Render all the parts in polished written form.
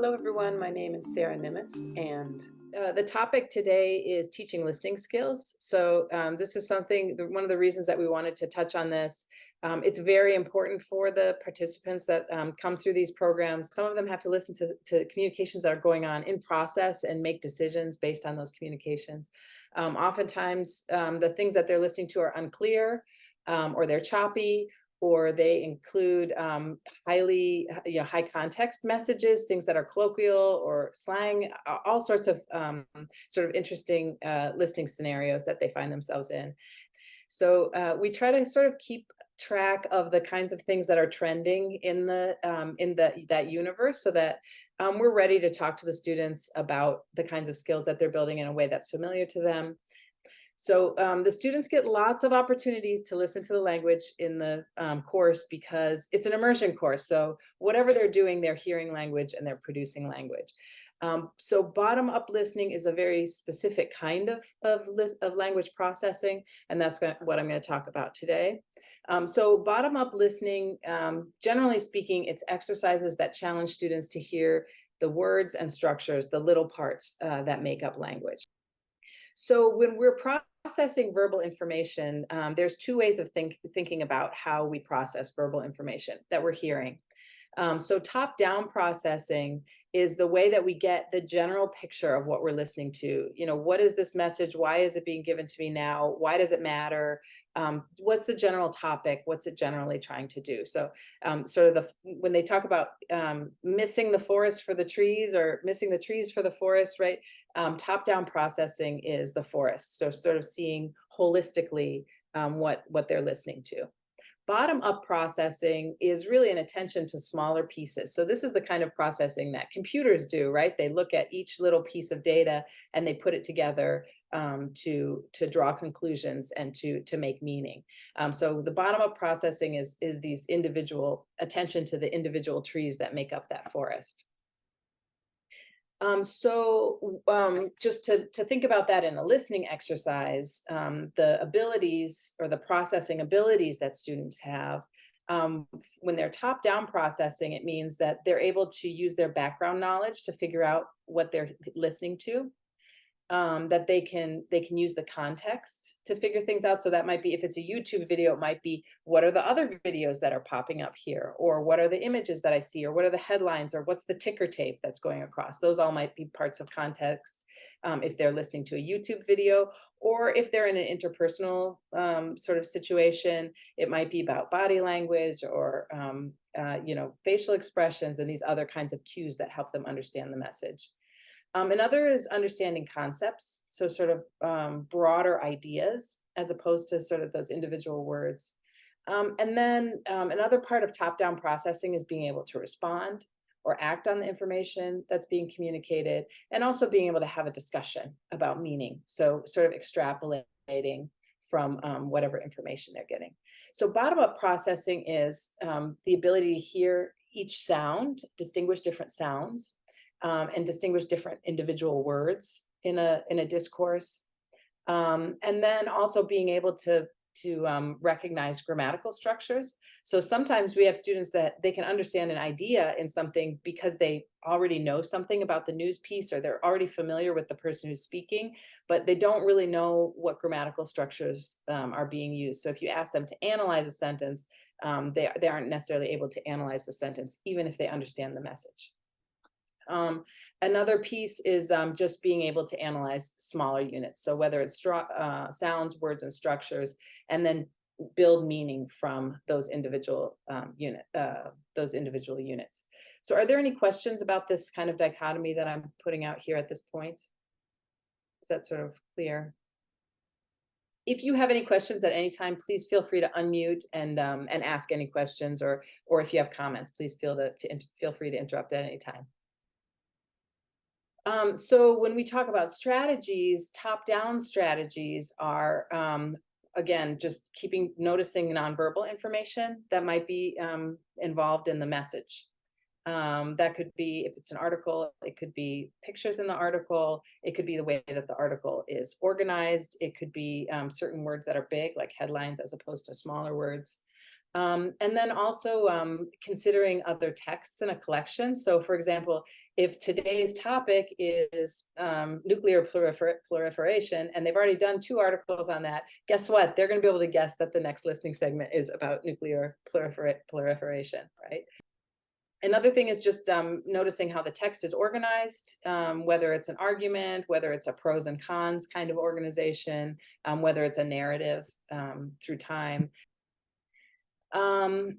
Hello, everyone. My name is Sara Nimis, and the topic today is teaching listening skills. This is one of the reasons that we wanted to touch on this. It's very important for the participants that come through these programs. Some of them have to listen to communications that are going on in process and make decisions based on those communications. Oftentimes, the things that they're listening to are unclear, or they're choppy, or they include high context messages, things that are colloquial or slang, all sorts of sort of interesting listening scenarios that they find themselves in. So we try to sort of keep track of the kinds of things that are trending in that universe, so that we're ready to talk to the students about the kinds of skills that they're building in a way that's familiar to them. So the students get lots of opportunities to listen to the language in the course, because it's an immersion course. So whatever they're doing, they're hearing language and they're producing language. So bottom-up listening is a very specific kind of language processing, and that's what I'm going to talk about today. So bottom-up listening, generally speaking, it's exercises that challenge students to hear the words and structures, the little parts that make up language. So when we're processing verbal information, there's two ways of thinking about how we process verbal information that we're hearing. So top-down processing is the way that we get the general picture of what we're listening to. What is this message? Why is it being given to me now? Why does it matter? What's the general topic? What's it generally trying to do? So when they talk about missing the forest for the trees, or missing the trees for the forest, right? Top-down processing is the forest. So sort of seeing holistically what they're listening to. Bottom-up processing is really an attention to smaller pieces. So this is the kind of processing that computers do, right? They look at each little piece of data and they put it together to draw conclusions and to make meaning. So the bottom-up processing is these individual attention to the individual trees that make up that forest. Just to think about that in a listening exercise, the abilities or the processing abilities that students have, when they're top-down processing, it means that they're able to use their background knowledge to figure out what they're listening to. That they can use the context to figure things out. So that might be, if it's a YouTube video, it might be, what are the other videos that are popping up here? Or what are the images that I see? Or what are the headlines? Or what's the ticker tape that's going across? Those all might be parts of context if they're listening to a YouTube video. Or if they're in an interpersonal sort of situation, it might be about body language or facial expressions and these other kinds of cues that help them understand the message. Another is understanding concepts, so sort of broader ideas as opposed to sort of those individual words. And then another part of top-down processing is being able to respond or act on the information that's being communicated, and also being able to have a discussion about meaning. So sort of extrapolating from whatever information they're getting. So bottom-up processing is the ability to hear each sound, distinguish different sounds, and distinguish different individual words in a discourse, and then also being able to recognize grammatical structures. So sometimes we have students that they can understand an idea in something because they already know something about the news piece, or they're already familiar with the person who's speaking, but they don't really know what grammatical structures are being used. So if you ask them to analyze a sentence, they aren't necessarily able to analyze the sentence, even if they understand the message. Another piece is just being able to analyze smaller units. So whether it's sounds, words, and structures, and then build meaning from those individual units. So are there any questions about this kind of dichotomy that I'm putting out here at this point? Is that sort of clear? If you have any questions at any time, please feel free to unmute and ask any questions, or if you have comments, please feel free to interrupt at any time. So when we talk about strategies, top-down strategies are, again, just noticing nonverbal information that might be involved in the message. That could be, if it's an article, it could be pictures in the article. It could be the way that the article is organized. It could be certain words that are big, like headlines, as opposed to smaller words. And then also considering other texts in a collection. So for example, if today's topic is nuclear proliferation, and they've already done 2 articles on that, guess what? They're going to be able to guess that the next listening segment is about nuclear proliferation, right? Another thing is just noticing how the text is organized, whether it's an argument, whether it's a pros and cons kind of organization, whether it's a narrative through time. Another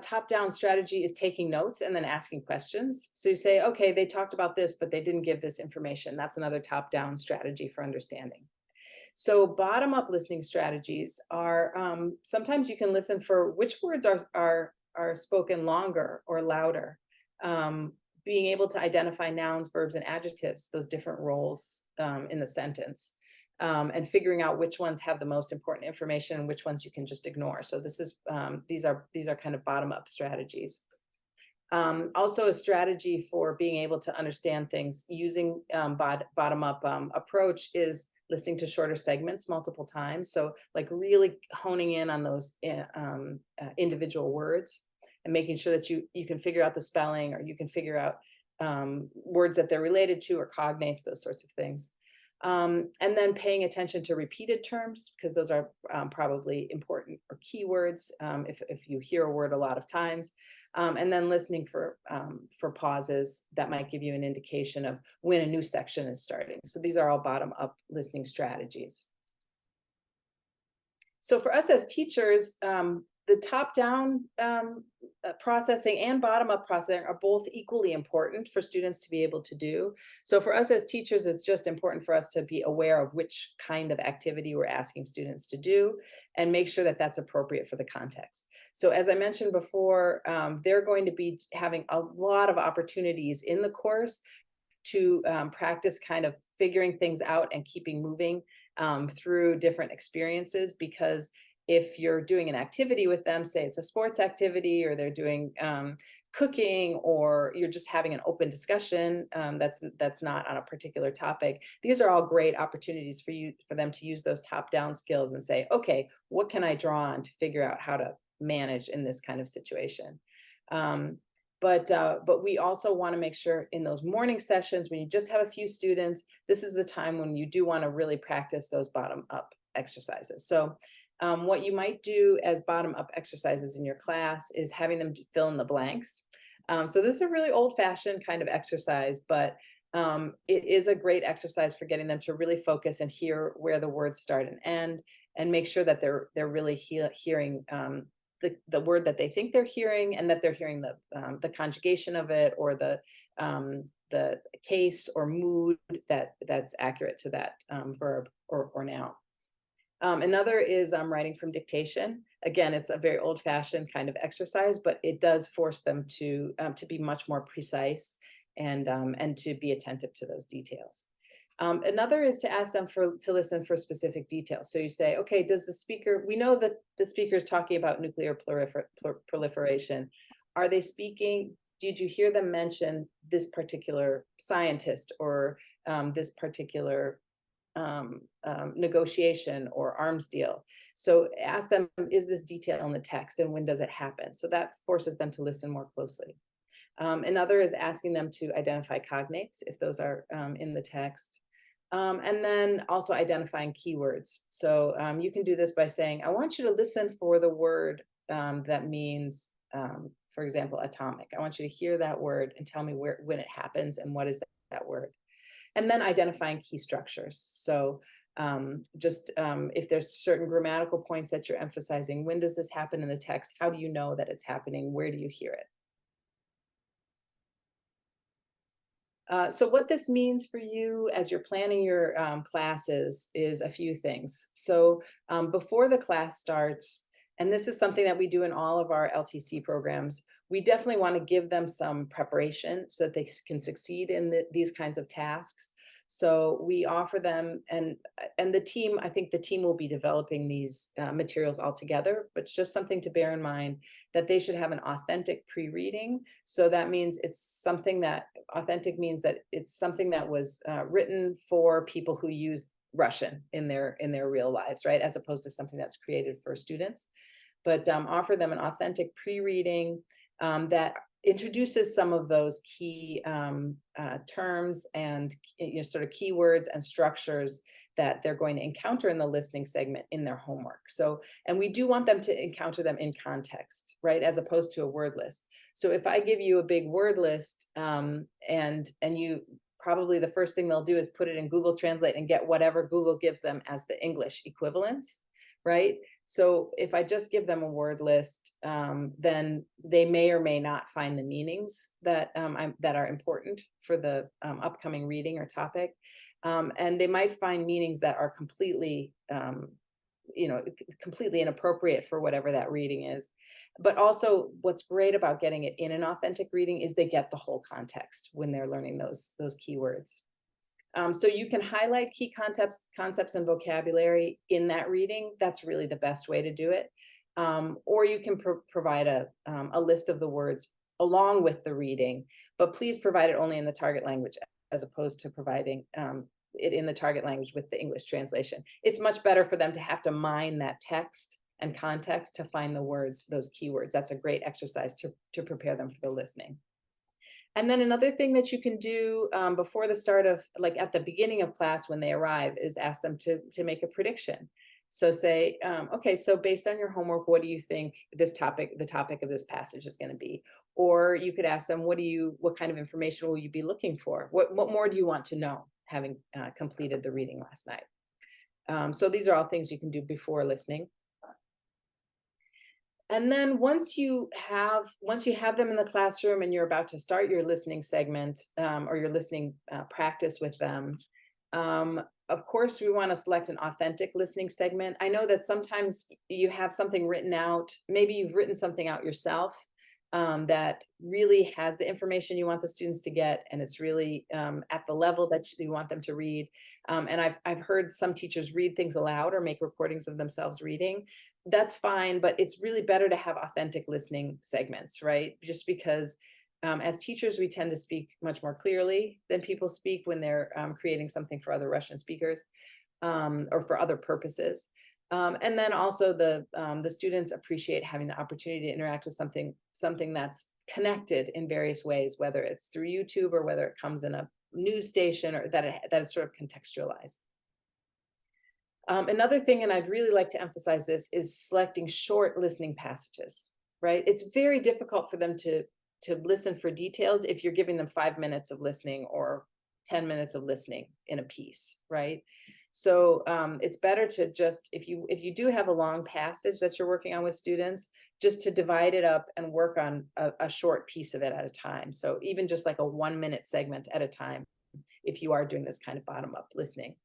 top-down strategy is taking notes and then asking questions. So you say, okay, they talked about this, but they didn't give this information. That's another top-down strategy for understanding. So bottom-up listening strategies are sometimes you can listen for which words are spoken longer or louder. Being able to identify nouns, verbs, and adjectives, those different roles in the sentence. And figuring out which ones have the most important information and which ones you can just ignore. So this is these are kind of bottom-up strategies. Also, a strategy for being able to understand things using bottom-up approach is listening to shorter segments multiple times. So like really honing in on those individual words and making sure that you can figure out the spelling, or you can figure out words that they're related to, or cognates, those sorts of things. And then paying attention to repeated terms, because those are probably important, or keywords if you hear a word a lot of times. And then listening for pauses that might give you an indication of when a new section is starting. So these are all bottom-up listening strategies. So for us as teachers, the top-down processing and bottom-up processing are both equally important for students to be able to do. So for us as teachers, it's just important for us to be aware of which kind of activity we're asking students to do and make sure that that's appropriate for the context. So as I mentioned before, they're going to be having a lot of opportunities in the course to practice kind of figuring things out and keeping moving through different experiences, because if you're doing an activity with them, say it's a sports activity, or they're doing cooking, or you're just having an open discussion that's not on a particular topic, these are all great opportunities for them to use those top-down skills and say, okay, what can I draw on to figure out how to manage in this kind of situation? But we also want to make sure in those morning sessions, when you just have a few students, this is the time when you do want to really practice those bottom-up exercises. So what you might do as bottom-up exercises in your class is having them fill in the blanks. So this is a really old-fashioned kind of exercise, but it is a great exercise for getting them to really focus and hear where the words start and end, and make sure that they're really hearing the word that they think they're hearing, and that they're hearing the conjugation of it, or the case or mood that's accurate to that verb or noun. Another is writing from dictation. Again, it's a very old-fashioned kind of exercise, but it does force them to be much more precise and to be attentive to those details. Another is to ask them to listen for specific details. So you say, okay, does the speaker, we know that the speaker is talking about nuclear proliferation. Are they speaking, did you hear them mention this particular scientist, or this particular negotiation or arms deal? So ask them, is this detail in the text, and when does it happen? So that forces them to listen more closely. Another is asking them to identify cognates, if those are in the text. And then also identifying keywords. So you can do this by saying, I want you to listen for the word that means, for example, atomic. I want you to hear that word and tell me when it happens and what is that word. And then identifying key structures. So if there's certain grammatical points that you're emphasizing, when does this happen in the text? How do you know that it's happening? Where do you hear it? So what this means for you as you're planning your classes is a few things. So before the class starts, and this is something that we do in all of our LTC programs, we definitely want to give them some preparation so that they can succeed in these kinds of tasks. So we offer them, and the team, I think the team will be developing these materials all together, but it's just something to bear in mind that they should have an authentic pre-reading. So that means it's something that, authentic means that it's something that was written for people who use Russian in their real lives, right? As opposed to something that's created for students. But offer them an authentic pre-reading that introduces some of those key terms and sort of keywords and structures that they're going to encounter in the listening segment in their homework. So, and we do want them to encounter them in context, right, as opposed to a word list. So if I give you a big word list and you probably the first thing they'll do is put it in Google Translate and get whatever Google gives them as the English equivalents, right? So if I just give them a word list, then they may or may not find the meanings that that are important for the upcoming reading or topic. And they might find meanings that are completely, completely inappropriate for whatever that reading is. But also what's great about getting it in an authentic reading is they get the whole context when they're learning those keywords. So you can highlight key concepts and vocabulary in that reading. That's really the best way to do it. Or you can provide a list of the words along with the reading, but please provide it only in the target language as opposed to providing it in the target language with the English translation. It's much better for them to have to mine that text and context to find the words, those keywords. That's a great exercise to prepare them for the listening. And then another thing that you can do before the start of, like at the beginning of class when they arrive, is ask them to make a prediction. So say, okay, so based on your homework, what do you think the topic of this passage is going to be? Or you could ask them, what kind of information will you be looking for? What more do you want to know, having completed the reading last night? So these are all things you can do before listening. And then once you have them in the classroom and you're about to start your listening segment or your listening practice with them, of course, we want to select an authentic listening segment. I know that sometimes you have something written out, maybe you've written something out yourself that really has the information you want the students to get, and it's really at the level that you want them to read. And I've heard some teachers read things aloud or make recordings of themselves reading. That's fine, but it's really better to have authentic listening segments, right? Just because as teachers, we tend to speak much more clearly than people speak when they're creating something for other Russian speakers or for other purposes. And then also the students appreciate having the opportunity to interact with something that's connected in various ways, whether it's through YouTube or whether it comes in a news station or that is sort of contextualized. Another thing, and I'd really like to emphasize this, is selecting short listening passages, right? It's very difficult for them to listen for details if you're giving them 5 minutes of listening or 10 minutes of listening in a piece, right? So it's better to just, if you do have a long passage that you're working on with students, just to divide it up and work on a short piece of it at a time. So even just like a 1-minute segment at a time, if you are doing this kind of bottom-up listening.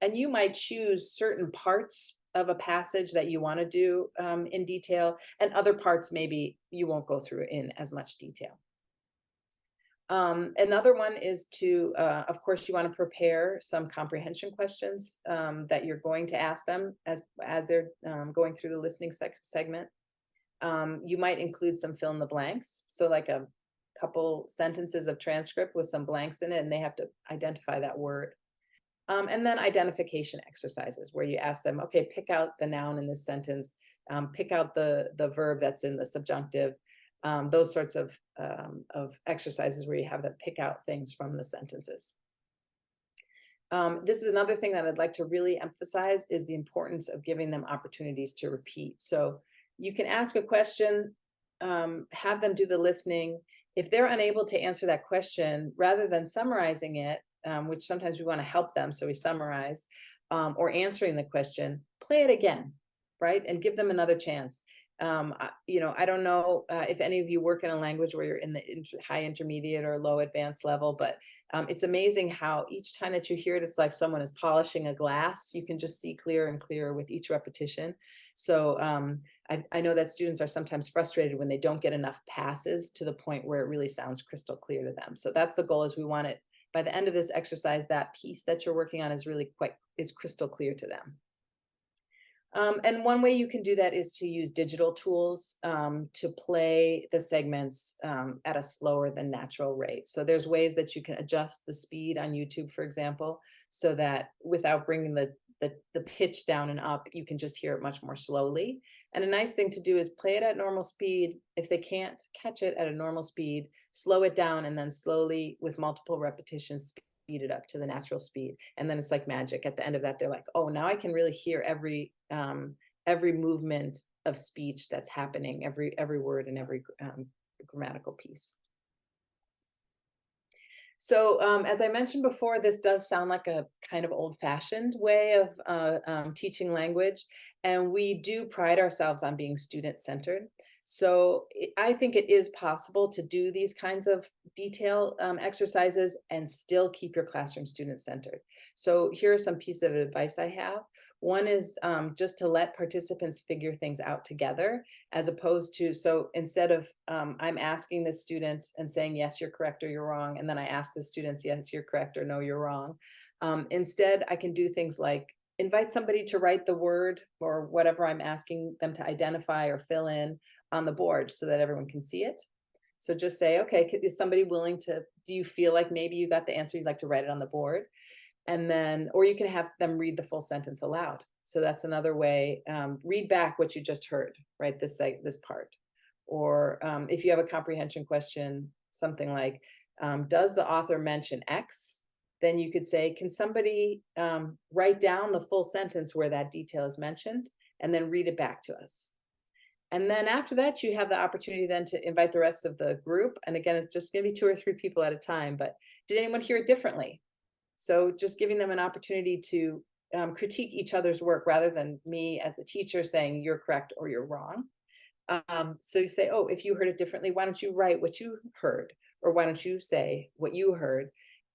And you might choose certain parts of a passage that you want to do in detail, and other parts maybe you won't go through in as much detail. Another one is to, of course, you want to prepare some comprehension questions that you're going to ask them as they're going through the listening segment. You might include some fill in the blanks, so like a couple sentences of transcript with some blanks in it, and they have to identify that word. And then identification exercises where you ask them, okay, pick out the noun in this sentence, pick out the verb that's in the subjunctive, those sorts of exercises where you have them pick out things from the sentences. This is another thing that I'd like to really emphasize is the importance of giving them opportunities to repeat. So you can ask a question, have them do the listening. If they're unable to answer that question, rather than summarizing it, which sometimes we want to help them, so we summarize, or answering the question, play it again, right? And give them another chance. I don't know if any of you work in a language where you're in the high intermediate or low advanced level, but it's amazing how each time that you hear it, it's like someone is polishing a glass. You can just see clearer and clearer with each repetition. So I know that students are sometimes frustrated when they don't get enough passes to the point where it really sounds crystal clear to them. So that's the goal, is we want it, by the end of this exercise, that piece that you're working on is really is crystal clear to them. And one way you can do that is to use digital tools to play the segments at a slower than natural rate. So there's ways that you can adjust the speed on YouTube, for example, so that without bringing the pitch down and up, you can just hear it much more slowly. And a nice thing to do is play it at normal speed. If they can't catch it at a normal speed, slow it down and then slowly with multiple repetitions, speed it up to the natural speed. And then it's like magic. At the end of that, they're like, oh, now I can really hear every movement of speech that's happening, every word and every grammatical piece. So as I mentioned before, this does sound like a kind of old-fashioned way of teaching language, and we do pride ourselves on being student-centered. So I think it is possible to do these kinds of detail exercises and still keep your classroom student-centered. So here are some pieces of advice I have. One is just to let participants figure things out together, as opposed to, so instead of I'm asking the student and saying, yes, you're correct or you're wrong, and then I ask the students, yes, you're correct or no, you're wrong. Instead, I can do things like invite somebody to write the word or whatever I'm asking them to identify or fill in on the board so that everyone can see it. So just say, okay, is somebody willing to, do you feel like maybe you got the answer, you'd like to write it on the board? And then, or you can have them read the full sentence aloud. So that's another way. Read back what you just heard, right? This part. Or if you have a comprehension question, something like, does the author mention X? Then you could say, can somebody write down the full sentence where that detail is mentioned and then read it back to us? And then after that, you have the opportunity then to invite the rest of the group. And again, it's just gonna be 2 or 3 people at a time, but did anyone hear it differently? So just giving them an opportunity to critique each other's work rather than me as a teacher saying you're correct or you're wrong. So you say, oh, if you heard it differently, why don't you write what you heard? Or why don't you say what you heard?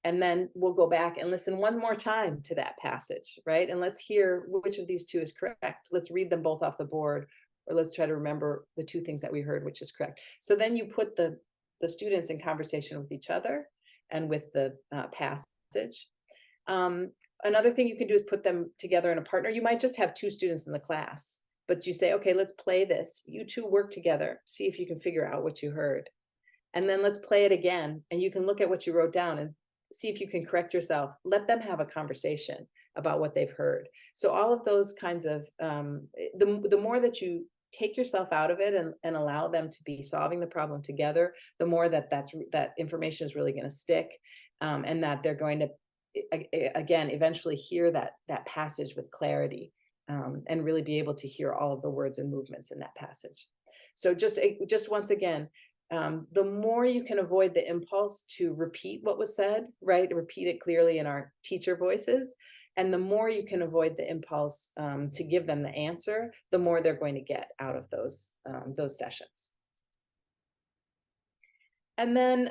And then we'll go back and listen one more time to that passage, right? And let's hear which of these two is correct. Let's read them both off the board, or let's try to remember the 2 things that we heard, which is correct. So then you put the students in conversation with each other and with the passage. Another thing you can do is put them together in a partner. You might just have 2 students in the class, but you say, okay, let's play this. You 2 work together, see if you can figure out what you heard. And then let's play it again. And you can look at what you wrote down and see if you can correct yourself. Let them have a conversation about what they've heard. So all of those kinds of, the more that you take yourself out of it and allow them to be solving the problem together, the more that information is really going to stick, and that they're going to, again, eventually hear that passage with clarity, and really be able to hear all of the words and movements in that passage. So just once again, the more you can avoid the impulse to repeat what was said, right? Repeat it clearly in our teacher voices. And the more you can avoid the impulse to give them the answer, the more they're going to get out of those sessions. And then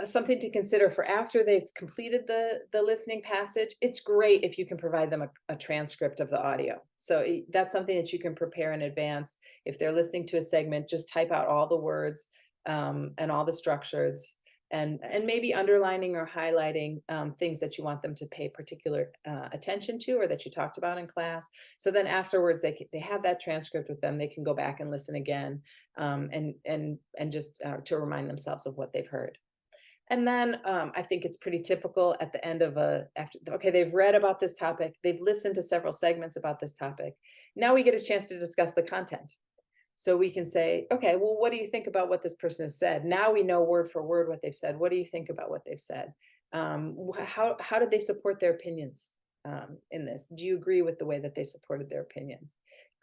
something to consider for after they've completed the listening passage, it's great if you can provide them a transcript of the audio. So that's something that you can prepare in advance. If they're listening to a segment, just type out all the words and all the structures, and maybe underlining or highlighting things that you want them to pay particular attention to, or that you talked about in class. So then afterwards, they have that transcript with them. They can go back and listen again, and just to remind themselves of what they've heard. And then I think it's pretty typical at the end of okay, they've read about this topic, they've listened to several segments about this topic. Now we get a chance to discuss the content. So we can say, okay, well, what do you think about what this person has said? Now we know word for word what they've said. What do you think about what they've said? How did they support their opinions in this? Do you agree with the way that they supported their opinions?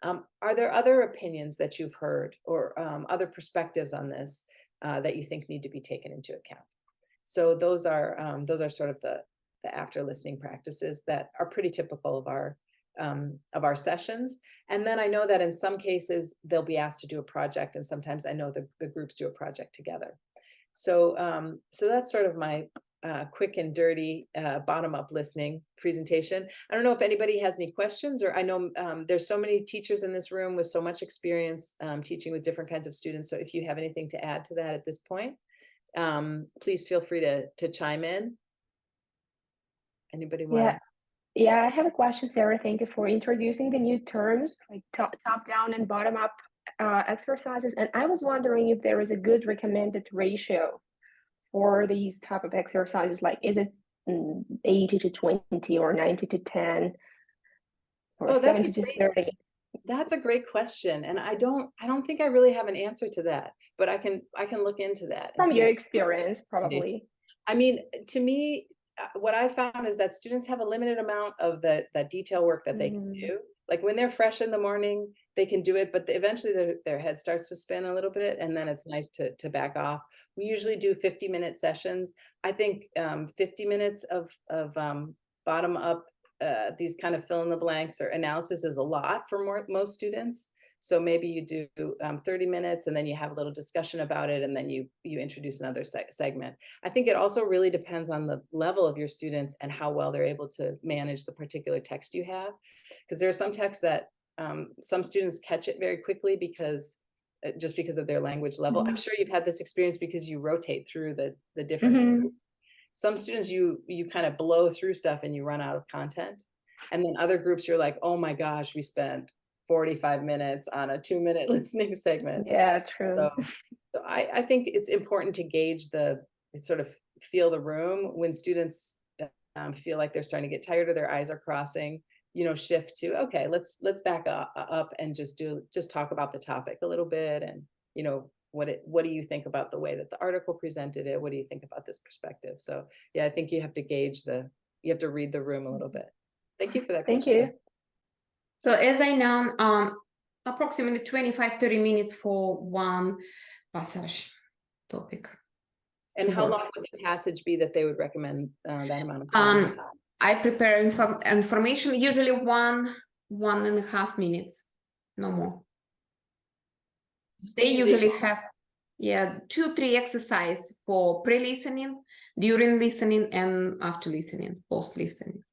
Are there other opinions that you've heard, or other perspectives on this that you think need to be taken into account? So those are sort of the after listening practices that are pretty typical of our sessions. And then I know that in some cases they'll be asked to do a project, and sometimes I know the groups do a project together. So so that's sort of my quick and dirty bottom-up listening presentation. I don't know if anybody has any questions, or I know there's so many teachers in this room with so much experience teaching with different kinds of students. So if you have anything to add to that at this point, please feel free to chime in. Anybody want Yeah, to? Yeah, I have a question, Sarah. Thank you for introducing the new terms like top down and bottom up exercises. And I was wondering if there is a good recommended ratio for these type of exercises. Like, is it 80 to 20 or 90 to 10 or Oh, 70 to 30? that's a great question. And I don't think I really have an answer to that, but I can look into that and From see your if experience, probably. I mean, to me, what I found is that students have a limited amount of that detail work that they can do. Like when they're fresh in the morning, they can do it, but eventually their head starts to spin a little bit, and then it's nice to back off. We usually do 50-minute sessions. I think 50 minutes of bottom up, these kind of fill in the blanks or analysis is a lot for most students. So maybe you do 30 minutes and then you have a little discussion about it, and then you introduce another segment. I think it also really depends on the level of your students and how well they're able to manage the particular text you have. Because there are some texts that some students catch it very quickly because just because of their language level. I'm sure you've had this experience because you rotate through the different groups. Some students you kind of blow through stuff and you run out of content. And then other groups you're like, oh my gosh, we spent 45 minutes on a 2-minute listening segment. Yeah, true. So I think it's important to gauge sort of feel the room when students feel like they're starting to get tired or their eyes are crossing, shift to, okay, let's back up and just talk about the topic a little bit. And, what do you think about the way that the article presented it? What do you think about this perspective? So yeah, I think you have to you have to read the room a little bit. Thank you for that question. Thank you. So as I know, approximately 25-30 minutes for one passage topic. And how long would the passage be that they would recommend that amount of time? I prepare information, usually 1.5 minutes, no more. They usually have 2-3 exercises for pre-listening, during listening, and after listening, post-listening.